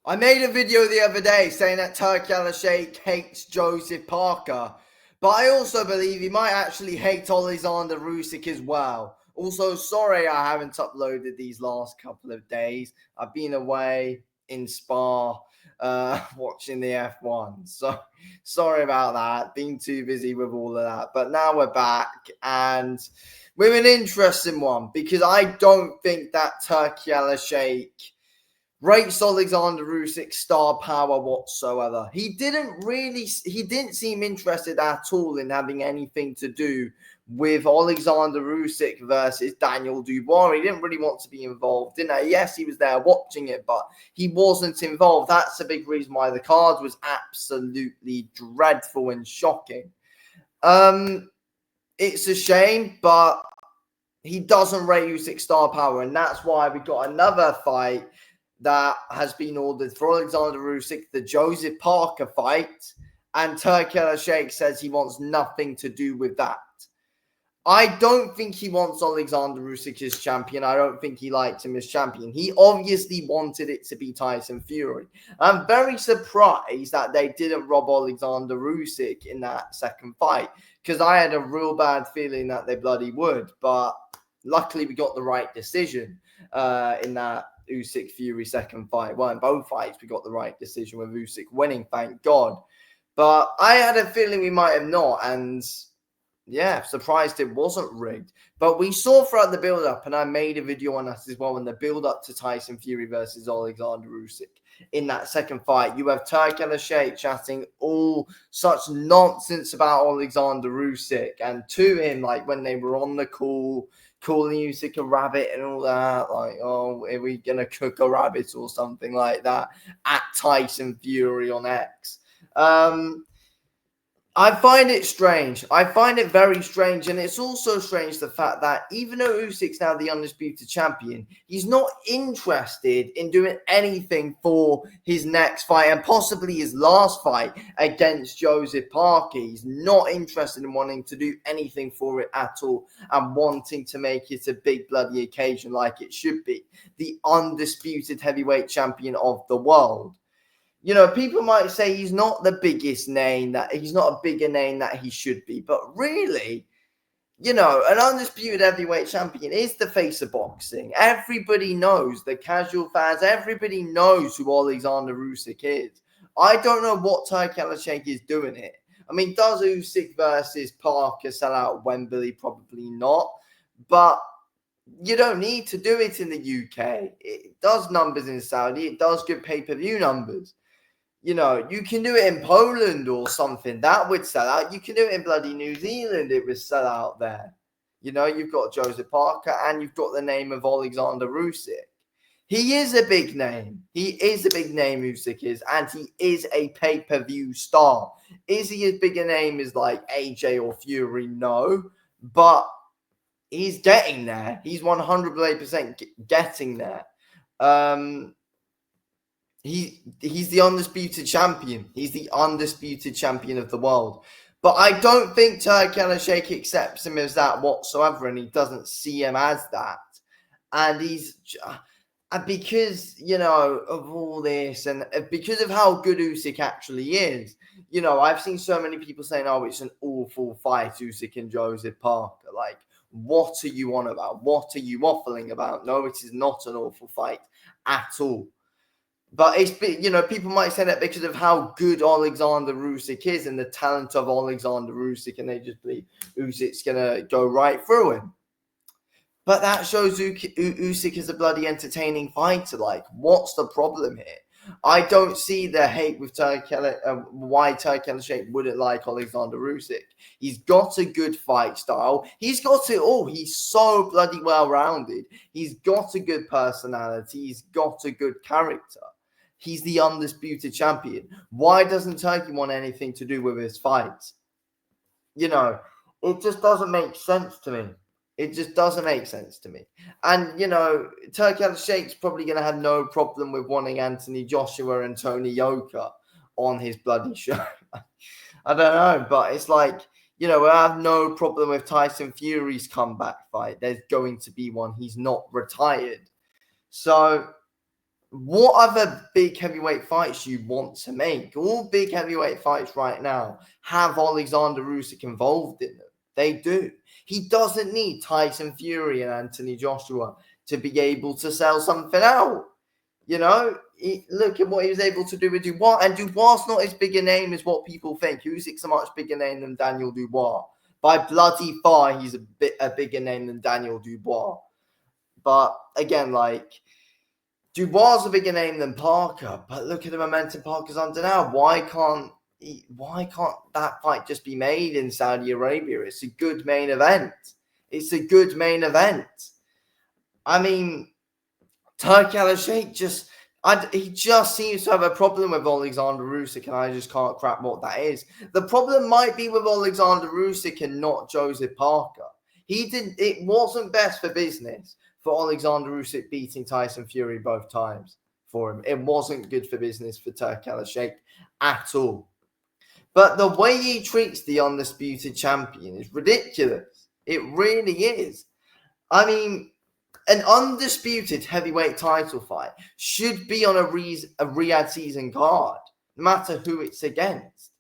I made a video the other day saying that Turki Alalshikh hates Joseph Parker, but I also believe he might actually hate Alexander Usyk as well. Also, sorry I haven't uploaded these last couple of days. I've been away in Spa watching the F1. So sorry about that. Been too busy with all of that. But now we're back and with an interesting one because I don't think that Turki Alalshikh rates Alexander Usyk's star power whatsoever. He didn't seem interested at all in having anything to do with Alexander Usyk versus Daniel Dubois. He didn't really want to be involved, didn't he? Yes, he was there watching it, but he wasn't involved. That's a big reason why the card was absolutely dreadful and shocking. It's a shame, but he doesn't rate Usyk's star power, and that's why we got another fight that has been ordered for Alexander Usyk, the Joseph Parker fight, and Turki Alalshikh says he wants nothing to do with that. I don't think he wants Alexander Usyk as champion. I don't think he liked him as champion. He obviously wanted it to be Tyson Fury. I'm very surprised that they didn't rob Alexander Usyk in that second fight because I had a real bad feeling that they bloody would. But luckily we got the right decision in that Usyk Fury second fight. Well, in both fights we got the right decision with Usyk winning, thank God. But I had a feeling we might have not, and yeah, surprised it wasn't rigged. But we saw throughout the build-up, and I made a video on that as well, in the build-up to Tyson Fury versus Alexander Usyk. In that second fight, you have Turki Alalshikh chatting all such nonsense about Alexander Usyk, and to him, like when they were on the call, calling Usyk a rabbit and all that, like, oh, are we going to cook a rabbit or something like that at Tyson Fury on X. I find it strange. I find it very strange. And it's also strange the fact that even though Usyk's now the undisputed champion, he's not interested in doing anything for his next fight and possibly his last fight against Joseph Parker. He's not interested in wanting to do anything for it at all and wanting to make it a big bloody occasion like it should be. The undisputed heavyweight champion of the world. You know, people might say he's not the biggest name, that he's not a bigger name that he should be. But really, you know, an undisputed heavyweight champion is the face of boxing. Everybody knows, the casual fans, everybody knows who Alexander Usyk is. I don't know what Turki Alalshikh is doing it. I mean, does Usyk versus Parker sell out Wembley? Probably not. But you don't need to do it in the UK. It does numbers in Saudi. It does good pay-per-view numbers. You know, you can do it in Poland or something. That would sell out. You can do it in bloody New Zealand. It would sell out there. You know, you've got Joseph Parker and you've got the name of Alexander Usyk. He is a big name. He is a big name, Usyk is. And he is a pay-per-view star. Is he as big a name as like AJ or Fury? No. But he's getting there. He's 100% getting there. He's the undisputed champion. He's the undisputed champion of the world. But I don't think Turki Alalshikh accepts him as that whatsoever, and he doesn't see him as that. And because, you know, of all this, and because of how good Usyk actually is, you know, I've seen so many people saying, oh, it's an awful fight, Usyk and Joseph Parker. Like, what are you on about? What are you waffling about? No, it is not an awful fight at all. But it's, you know, people might say that because of how good Alexander Usyk is and the talent of Alexander Usyk, and they just believe Usyk's going to go right through him. But that shows Usyk is a bloody entertaining fighter. Like, what's the problem here? I don't see the hate with why Turki Alalshikh wouldn't like Alexander Usyk. He's got a good fight style. He's got it all. He's so bloody well-rounded. He's got a good personality. He's got a good character. He's the undisputed champion. Why doesn't Turkey want anything to do with his fights? You know, it just doesn't make sense to me. It just doesn't make sense to me. And, you know, Turki Alalshikh's probably going to have no problem with wanting Anthony Joshua and Tony Yoka on his bloody show. I don't know, but it's like, you know, I have no problem with Tyson Fury's comeback fight. There's going to be one. He's not retired. So what other big heavyweight fights you want to make? All big heavyweight fights right now have Alexander Usyk involved in them. They do. He doesn't need Tyson Fury and Anthony Joshua to be able to sell something out. You know, look at what he was able to do with Dubois. And Dubois' not as big a name as what people think. Usyk's a much bigger name than Daniel Dubois. By bloody far, he's a bigger name than Daniel Dubois. But again, like, Dubois is a bigger name than Parker. But look at the momentum Parker's under now. Why can't that fight just be made in Saudi Arabia? It's a good main event. It's a good main event. I mean, Turki Alalshikh he just seems to have a problem with Alexander Usyk, and I just can't crack what that is. The problem might be with Alexander Usyk and not Joseph Parker. It wasn't best for business for Alexander Usyk beating Tyson Fury both times for him. It wasn't good for business for Turki Alalshikh at all. But the way he treats the undisputed champion is ridiculous. It really is. I mean, an undisputed heavyweight title fight should be on a Riyadh season card, no matter who it's against.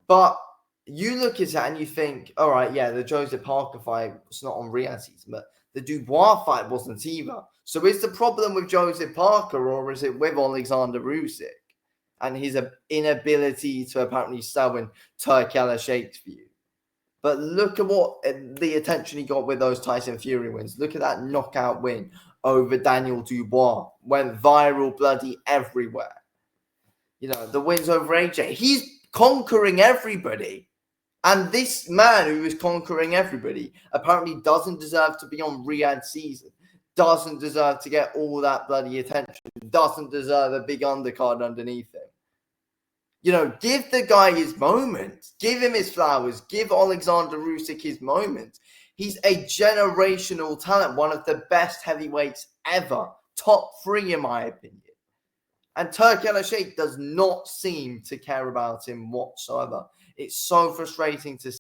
But you look at that and you think, all right, yeah, the Joseph Parker fight was not on Riyadh season, but the Dubois fight wasn't either. So is the problem with Joseph Parker, or is it with Alexander Usyk and his inability to apparently sell in Turki Alalshikh's view? But look at what the attention he got with those Tyson Fury wins. Look at that knockout win over Daniel Dubois. Went viral bloody everywhere. You know, the wins over AJ. He's conquering everybody. And this man who is conquering everybody apparently doesn't deserve to be on Riyadh season. Doesn't deserve to get all that bloody attention. Doesn't deserve a big undercard underneath him. You know, give the guy his moment. Give him his flowers. Give Alexander Usyk his moment. He's a generational talent, one of the best heavyweights ever. Top 3, in my opinion. And Turki Alalshikh does not seem to care about him whatsoever. It's so frustrating to see.